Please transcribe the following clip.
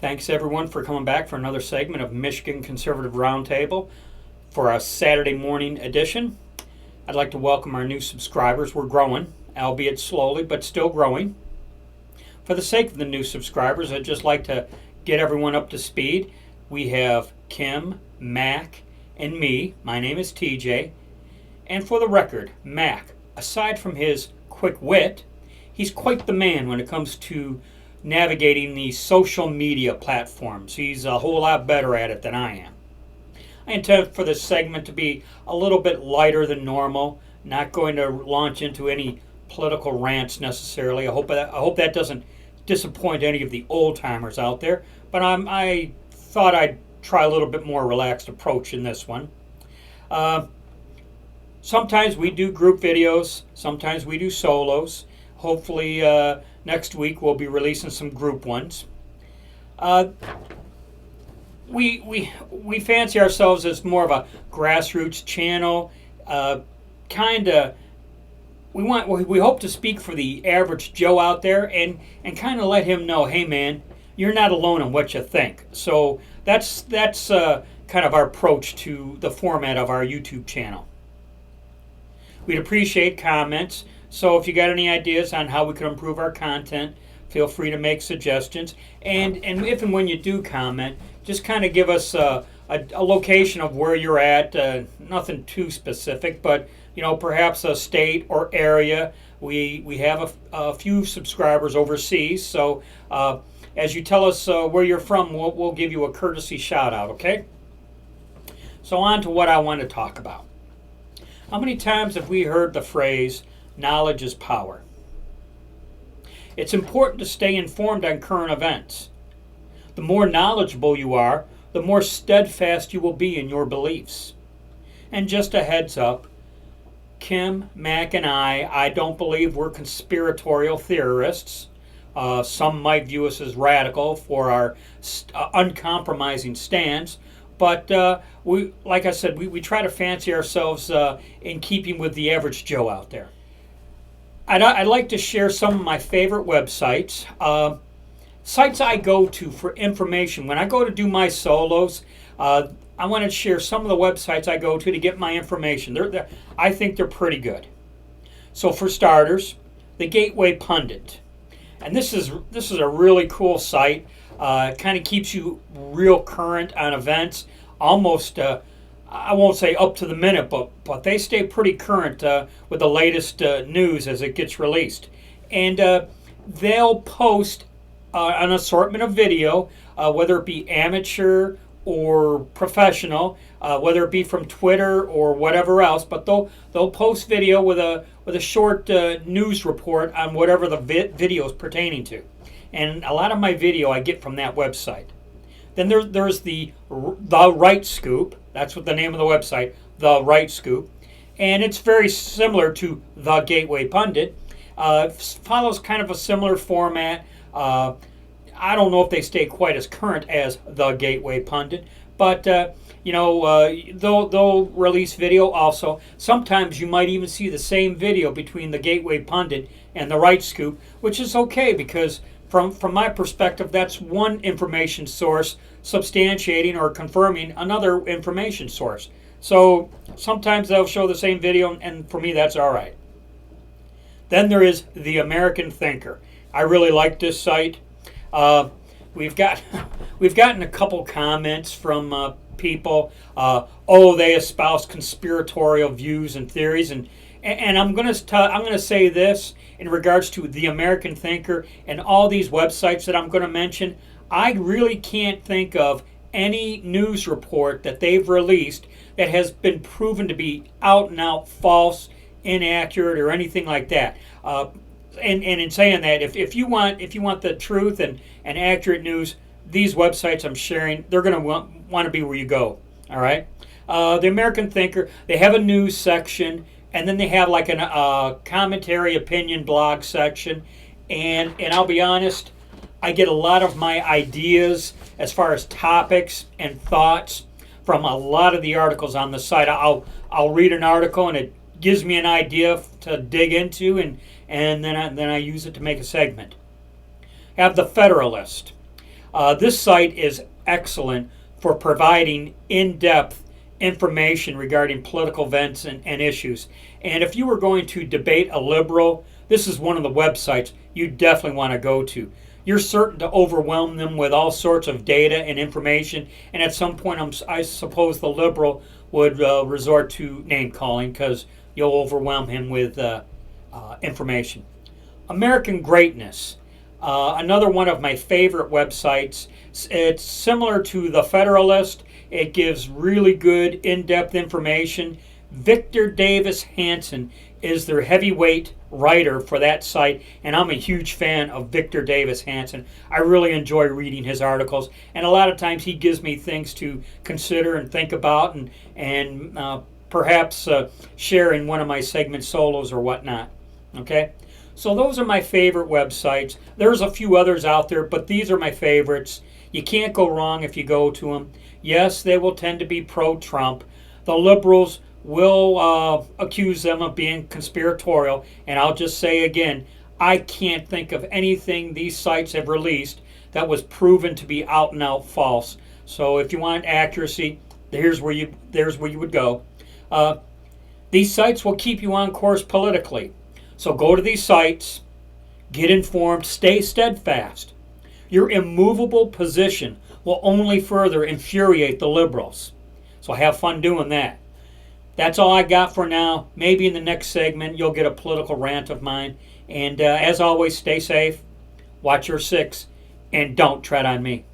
Thanks everyone for coming back for another segment of Michigan Conservative Roundtable for our Saturday morning edition. I'd like to welcome our new subscribers. We're growing, albeit slowly, but still growing. For the sake of the new subscribers, I'd just like to get everyone up to speed. We have Kim, Mac, and me. My name is TJ. And for the record, Mac, aside from his quick wit, he's quite the man when it comes to navigating the social media platforms. He's a whole lot better at it than I am. I intend for this segment to be a little bit lighter than normal, not going to launch into any political rants necessarily. I hope that doesn't disappoint any of the old timers out there, but I thought I'd try a little bit more relaxed approach in this one. Sometimes we do group videos, sometimes we do solos. Hopefully next week we'll be releasing some group ones. We fancy ourselves as more of a grassroots channel. We hope to speak for the average Joe out there and kind of let him know, hey man, you're not alone in what you think. So that's kind of our approach to the format of our YouTube channel. We'd appreciate comments. So if you got any ideas on how we can improve our content, feel free to make suggestions. And if and when you do comment, just kind of give us a location of where you're at. Nothing too specific, but perhaps a state or area. We have a few subscribers overseas, so as you tell us where you're from, we'll give you a courtesy shout out. Okay. So on to what I want to talk about. How many times have we heard the phrase, knowledge is power? It's important to stay informed on current events. The more knowledgeable you are, the more steadfast you will be in your beliefs. And just a heads up, Kim, Mac, and I don't believe we're conspiratorial theorists. Some might view us as radical for our uncompromising stance. But like I said, we try to fancy ourselves in keeping with the average Joe out there. I'd like to share some of my favorite websites. Sites I go to for information. When I go to do my solos, I want to share some of the websites I go to get my information. I think they're pretty good. So for starters, the Gateway Pundit. And this is a really cool site. It kind of keeps you real current on events. Almost, I won't say up to the minute, but they stay pretty current with the latest news as it gets released. And they'll post an assortment of video, whether it be amateur or professional, whether it be from Twitter or whatever else. But they'll post video with a short news report on whatever the video is pertaining to. And a lot of my video I get from that website. Then there's the Right Scoop. That's what the name of the website, The Right Scoop. And it's very similar to The Gateway Pundit. Follows kind of a similar format. I don't know if they stay quite as current as The Gateway Pundit, but they'll release video also. Sometimes you might even see the same video between The Gateway Pundit and The Right Scoop, which is okay because from my perspective, that's one information source substantiating or confirming another information source. So sometimes they'll show the same video, and for me, that's all right. Then there is The American Thinker. I really like this site. We've gotten a couple comments from people. They espouse conspiratorial views and theories, and I'm going to say this in regards to The American Thinker and all these websites that I'm going to mention. I really can't think of any news report that they've released that has been proven to be out and out false, inaccurate, or anything like that. And in saying that, if you want the truth and accurate news, these websites I'm sharing, they're going to want to be where you go. All right. The American Thinker, they have a news section, and then they have like a commentary opinion blog section. And I'll be honest, I get a lot of my ideas as far as topics and thoughts from a lot of the articles on the site. I'll read an article and it gives me an idea to dig into, and then I use it to make a segment. Have the Federalist. This site is excellent for providing in-depth information regarding political events and issues. And if you were going to debate a liberal, this is one of the websites you definitely want to go to. You're certain to overwhelm them with all sorts of data and information, and at some point, I suppose the liberal would resort to name calling because you'll overwhelm him with information. American Greatness, another one of my favorite websites. It's similar to the Federalist. It gives really good in-depth information. Victor Davis Hanson is their heavyweight writer for that site, and I'm a huge fan of Victor Davis Hanson. I really enjoy reading his articles, and a lot of times he gives me things to consider and think about, and perhaps share in one of my segment solos or whatnot. Okay, so those are my favorite websites. There's a few others out there, but these are my favorites. You can't go wrong if you go to them. Yes, they will tend to be pro-Trump. The liberals will accuse them of being conspiratorial, and I'll just say again, I can't think of anything these sites have released that was proven to be out and out false. So if you want accuracy, there's where you would go. These sites will keep you on course politically. So go to these sites, get informed, stay steadfast. Your immovable position will only further infuriate the liberals. So have fun doing that. That's all I got for now. Maybe in the next segment you'll get a political rant of mine. And as always, stay safe, watch your six, and don't tread on me.